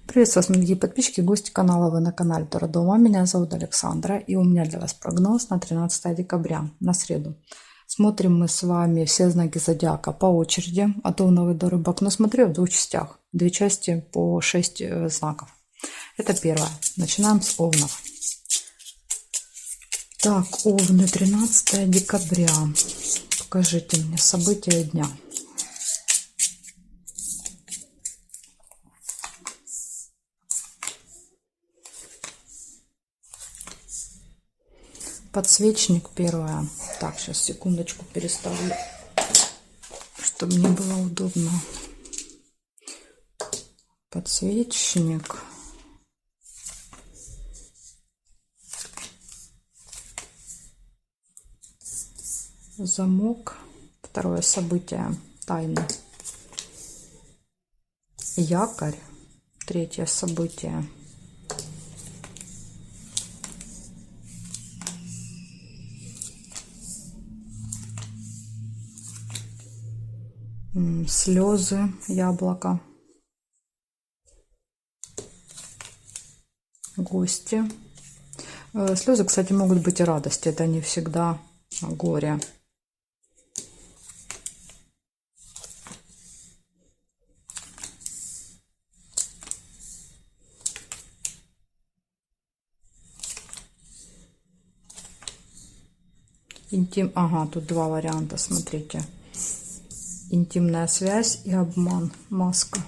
Приветствую вас, мои дорогие подписчики, гости канала. Вы на канале Тора Дома. Меня зовут Александра, и у меня для вас прогноз на 13 декабря, на среду. Смотрим мы с вами все знаки зодиака по очереди, от Овнов до Рыбак, но смотрю в двух частях. Две части по 6 знаков. Это первое. Начинаем с Овнов. Так, Овны, 13 декабря. Покажите мне события дня. Подсвечник первое. Так, сейчас секундочку переставлю, чтобы мне было удобно. Подсвечник. Замок. Второе событие. Тайна. Якорь. Третье событие. Слезы, яблоко, гости. Слезы, кстати, могут быть и радости, это не всегда горе. Ага, тут два варианта, смотрите. Интимная связь и обман. Маска.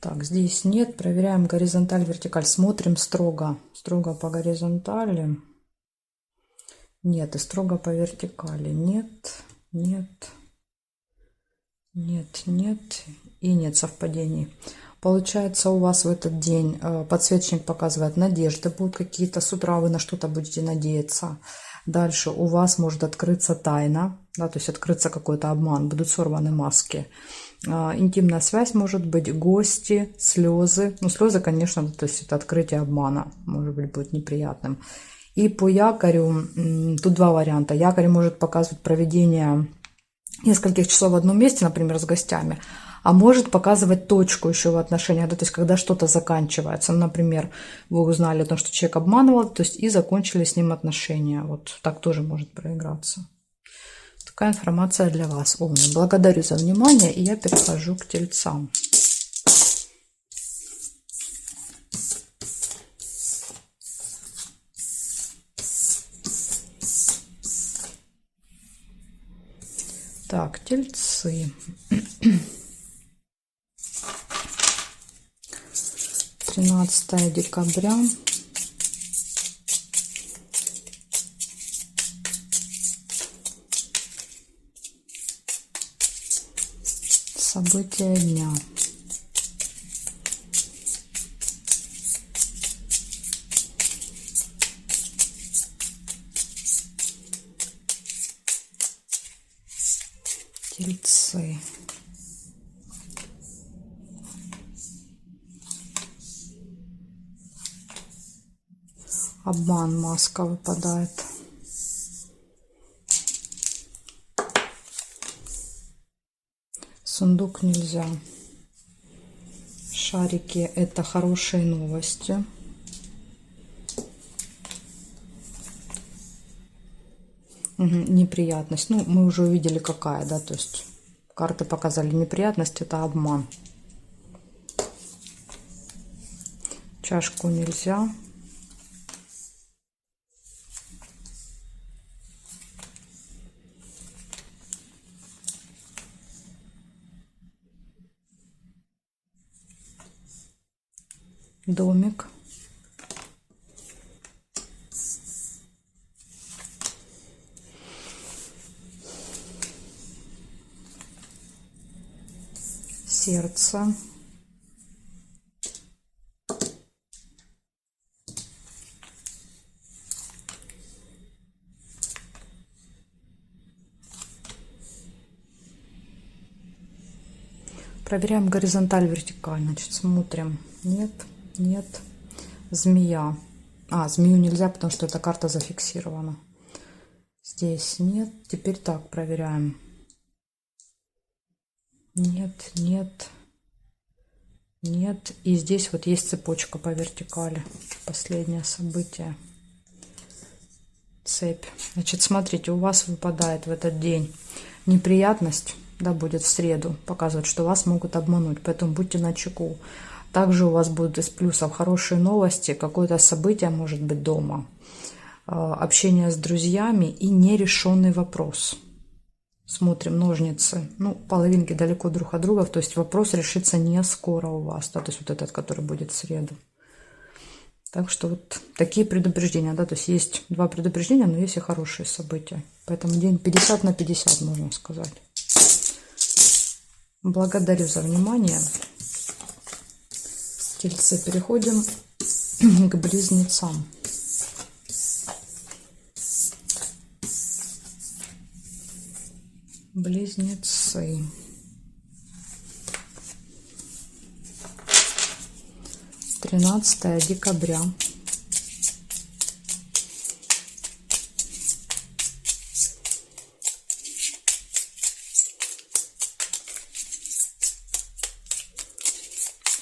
Так, здесь нет. Проверяем горизонталь, вертикаль. Смотрим строго. Строго по горизонтали. Нет. И строго по вертикали. Нет. Нет. Нет. Нет. И нет совпадений. Получается, у вас в этот день подсвечник показывает надежды, будут какие-то, с утра вы на что-то будете надеяться. Дальше у вас может открыться тайна, да, то есть открыться какой-то обман, будут сорваны маски. Интимная связь может быть, гости, слезы. Ну, слезы, конечно, то есть это открытие обмана, может быть, будет неприятным. И по якорю, тут два варианта. Якорь может показывать проведение нескольких часов в одном месте, например, с гостями, а может показывать точку еще в отношениях, да, то есть когда что-то заканчивается. Ну, например, вы узнали о том, что человек обманывал, то есть и закончили с ним отношения. Вот так тоже может проиграться. Такая информация для вас, Овны. Благодарю за внимание, и я перехожу к Тельцам. Так, Тельцы. 13 декабря. События дня. Тельцы. Обман, маска выпадает. Сундук нельзя. Шарики — это хорошие новости. Неприятность. Ну, мы уже увидели, какая, да, то есть карты показали неприятность, это обман. Чашку нельзя. Домик. Сердце. Проверяем горизонталь, вертикаль. Значит, смотрим. Нет, нет. Змея. Змею нельзя, потому что эта карта зафиксирована. Здесь нет. Теперь так проверяем. Нет, нет, нет. И здесь вот есть цепочка по вертикали. Последнее событие. Цепь. Значит, смотрите, у вас выпадает в этот день неприятность, да, будет в среду, показывает, что вас могут обмануть, поэтому будьте начеку. Также у вас будут из плюсов хорошие новости, какое-то событие может быть дома, общение с друзьями и нерешенный вопрос. Смотрим ножницы. Ну, половинки далеко друг от друга, то есть вопрос решится не скоро у вас, да, то есть вот этот, который будет в среду. Так что вот такие предупреждения, да, то есть есть два предупреждения, но есть и хорошие события. Поэтому день 50 на 50, можно сказать. Благодарю за внимание. Тельцы, переходим к близнецам. Близнецы. 13 декабря.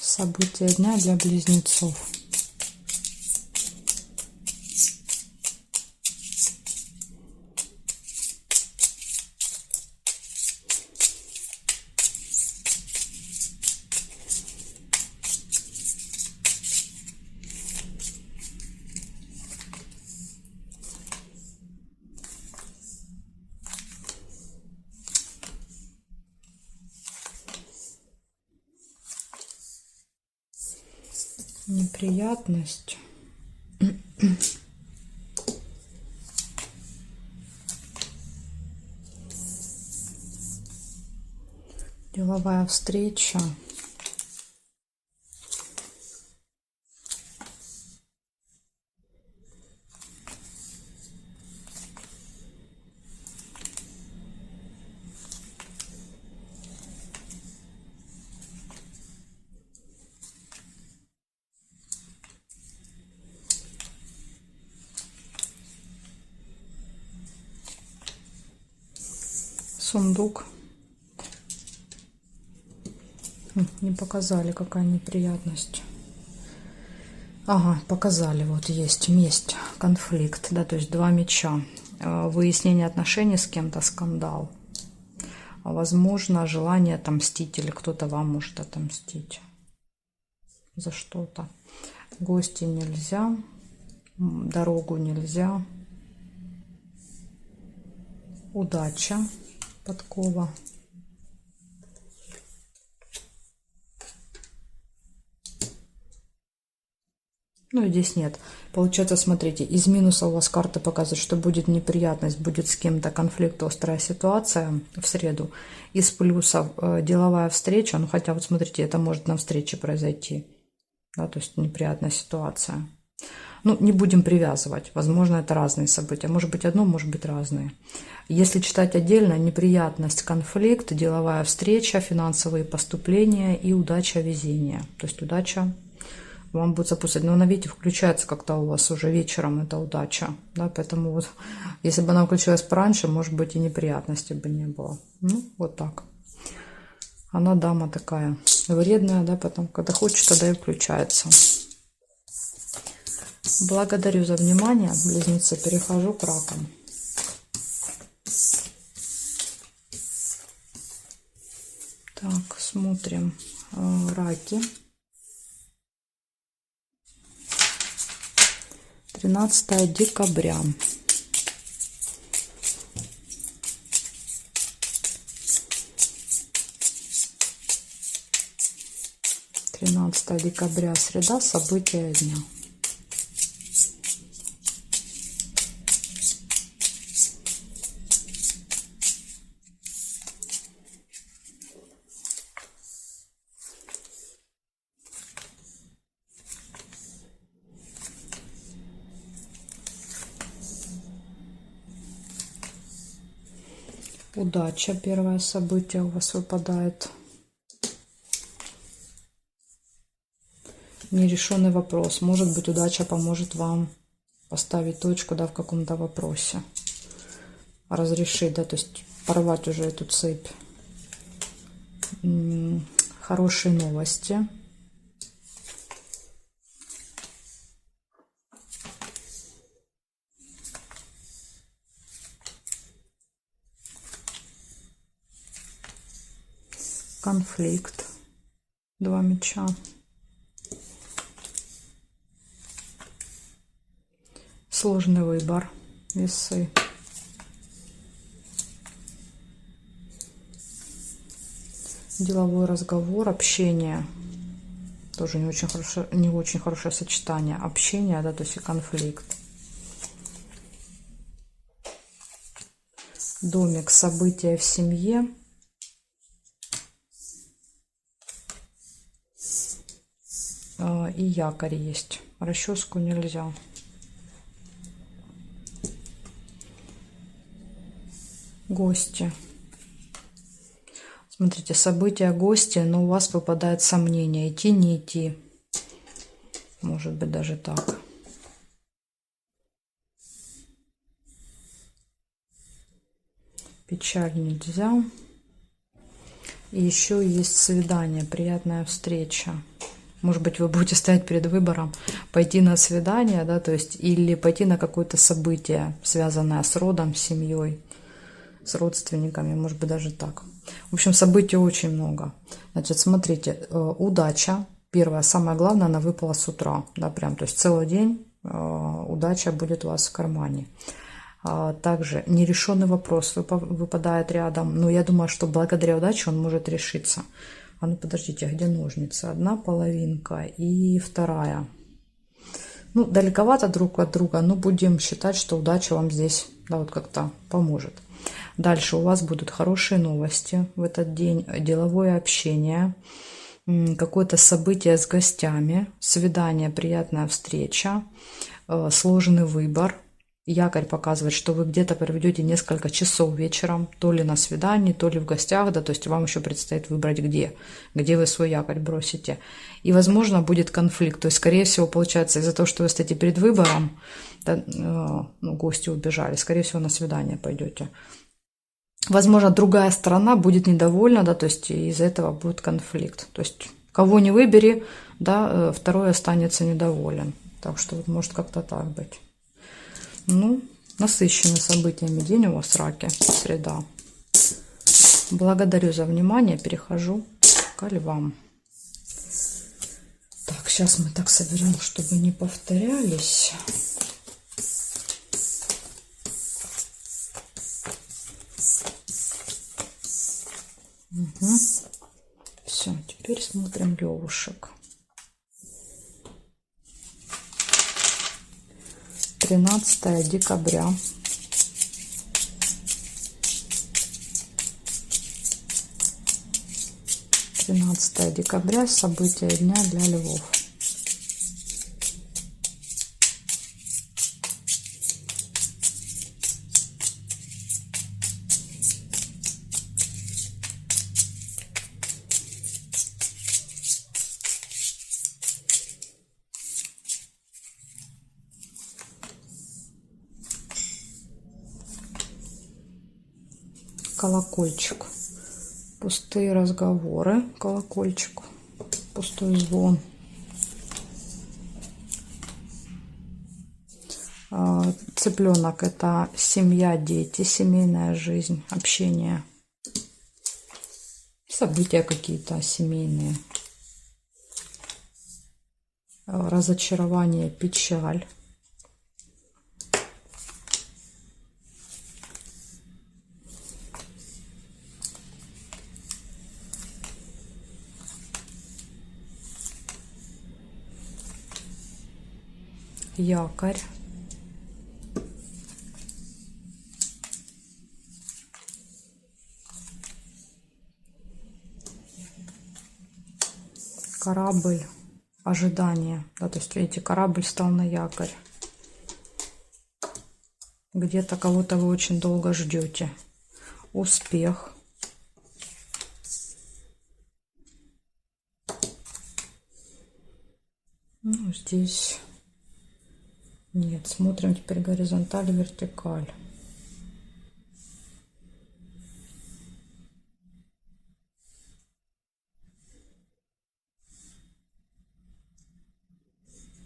События дня для близнецов. Неприятность. Деловая встреча. Сундук. Не показали, какая неприятность. Ага, показали, вот есть месть, конфликт, да, то есть 2 меча. Выяснение отношений с кем-то, скандал. Возможно, желание отомстить, или кто-то вам может отомстить за что-то. Гости нельзя, дорогу нельзя. Удача, подкова. Ну, здесь нет. Получается, смотрите, из минуса у вас карта показывает, что будет неприятность, будет с кем-то конфликт, острая ситуация в среду. Из плюсов деловая встреча, ну, хотя вот смотрите, это может на встрече произойти, да, то есть неприятная ситуация. Ну, не будем привязывать, возможно, это разные события, может быть одно, может быть разные. Если читать отдельно, неприятность, конфликт, деловая встреча, финансовые поступления и удача, везение. То есть удача вам будет сопутствовать. Но она, видите, включается как-то у вас уже вечером, эта удача. Да, поэтому вот, если бы она включилась пораньше, может быть, и неприятностей бы не было. Ну, вот так. Она дама такая вредная, да, потом, когда хочет, тогда и включается. Благодарю за внимание, близнецы. Перехожу к ракам. Так, смотрим. Раки. 13 декабря. Декабря, среда, события дня. Удача, первое событие у вас выпадает. Нерешенный вопрос. Может быть, удача поможет вам поставить точку, да, в каком-то вопросе. разрешить, да, то есть порвать уже эту цепь. Хорошие новости. Конфликт. 2 меча. Сложный выбор. Весы. Деловой разговор, общение. Тоже не очень хорошее сочетание. Общение, да, то есть и конфликт. Домик, события в семье. И якорь есть. Расческу нельзя. Гости. Смотрите, события, гости, но у вас выпадает сомнение, идти, не идти. Может быть, даже так. Печаль нельзя. И еще есть свидание, приятная встреча. Может быть, вы будете стоять перед выбором, пойти на свидание, да, то есть, или пойти на какое-то событие, связанное с родом, с семьей, с родственниками, может быть, даже так. В общем, событий очень много. Значит, смотрите, удача, первое, самое главное, она выпала с утра, да, прям, то есть целый день удача будет у вас в кармане. Также нерешенный вопрос выпадает рядом, но я думаю, что благодаря удаче он может решиться. А ну подождите, а где ножницы? Одна половинка и вторая. Ну, далековато друг от друга, но будем считать, что удача вам здесь, да, вот как-то поможет. Дальше у вас будут хорошие новости в этот день, деловое общение, какое-то событие с гостями, свидание, приятная встреча, сложный выбор. Якорь показывает, что вы где-то проведете несколько часов вечером, то ли на свидании, то ли в гостях, да, то есть вам еще предстоит выбрать где вы свой якорь бросите. И, возможно, будет конфликт, то есть, скорее всего, получается, из-за того, что вы стоите перед выбором, да, ну, гости убежали, скорее всего, на свидание пойдете. Возможно, другая сторона будет недовольна, да, то есть из-за этого будет конфликт. То есть, кого не выбери, да, второй останется недоволен. Так что вот может как-то так быть. Ну, насыщенный событиями день у вас, раки, среда. Благодарю за внимание, перехожу к львам. Так, сейчас мы так соберем, чтобы не повторялись. Угу. Все, теперь смотрим левушек. 13 декабря. Декабря, события дня для львов. Колокольчик. Пустые разговоры. Колокольчик. Пустой звон. Цыпленок — это семья, дети, семейная жизнь, общение. События какие-то семейные. Разочарование, печаль. Якорь. Корабль. Ожидание. Да, то есть, видите, корабль стал на якорь. Где-то кого-то вы очень долго ждете. Успех. Ну, здесь нет. Смотрим теперь горизонталь, вертикаль.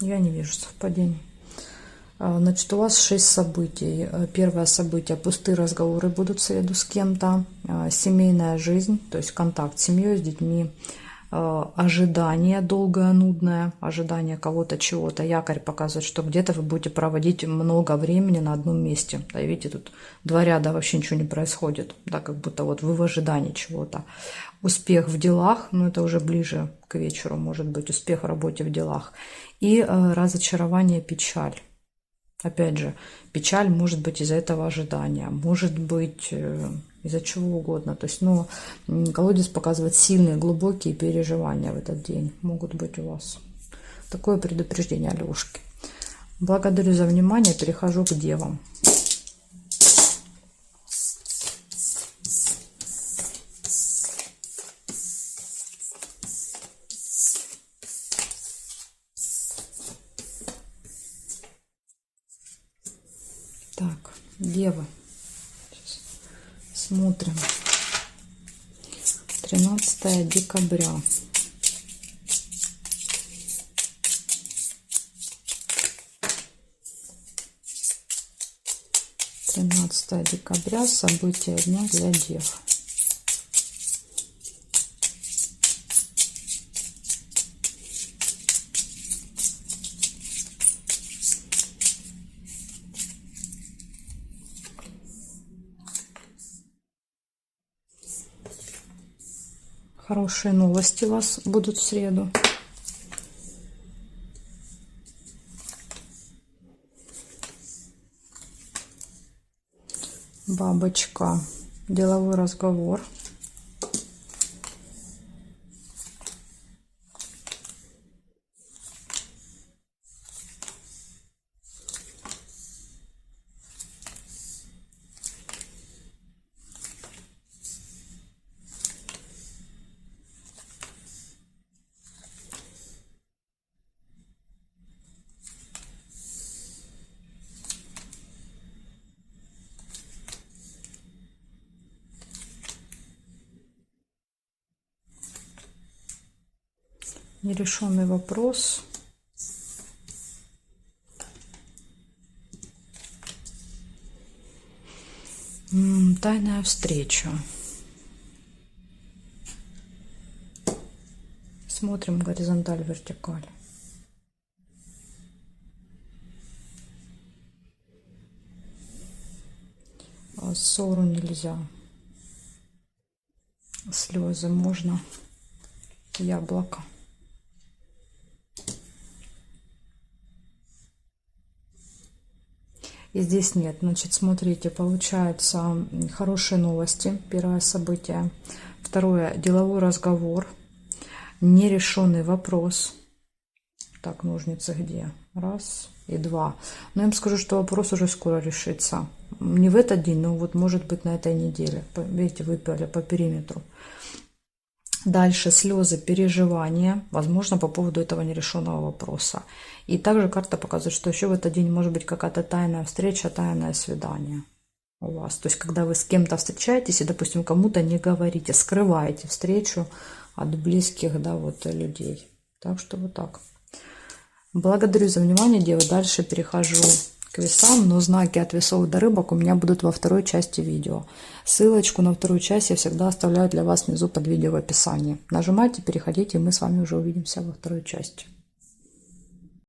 Я не вижу совпадений. Значит, у вас 6 событий. Первое событие: пустые разговоры будут в среду с кем-то. Семейная жизнь, то есть контакт с семьей, с детьми. Ожидание долгое, нудное, ожидание кого-то, чего-то. Якорь показывает, что где-то вы будете проводить много времени на одном месте. Да, видите, тут 2 ряда, вообще ничего не происходит. Да, как будто вот вы в ожидании чего-то. Успех в делах, но это уже ближе к вечеру, может быть, успех в работе, в делах. И разочарование, печаль. Опять же, печаль может быть из-за этого ожидания, может быть из-за чего угодно. То есть, ну, колодец показывает сильные, глубокие переживания в этот день могут быть у вас. Такое предупреждение Алёшки. Благодарю за внимание, перехожу к девам. Так, девы. Сейчас смотрим. 13 декабря. События дня для дев. Хорошие новости у вас будут в среду. Бабочка. Деловой разговор. Нерешенный вопрос. Тайная встреча. Смотрим горизонталь, вертикаль. Ссору нельзя. Слезы можно. Яблоко. И здесь нет. Значит, смотрите, получается хорошие новости. Первое событие. Второе, деловой разговор. Нерешенный вопрос. Так, ножницы где? 1 и 2. Но я вам скажу, что вопрос уже скоро решится. Не в этот день, но вот может быть на этой неделе. Видите, выпали по периметру. Дальше слезы, переживания, возможно, по поводу этого нерешенного вопроса. И также карта показывает, что еще в этот день может быть какая-то тайная встреча, тайное свидание у вас. То есть, когда вы с кем-то встречаетесь и, допустим, кому-то не говорите, скрываете встречу от близких, да, вот людей. Так что вот так. Благодарю за внимание, девы. Дальше перехожу к весам, но знаки от весов до рыбок у меня будут во второй части видео. Ссылочку на вторую часть я всегда оставляю для вас внизу под видео в описании. Нажимайте, переходите, и мы с вами уже увидимся во второй части.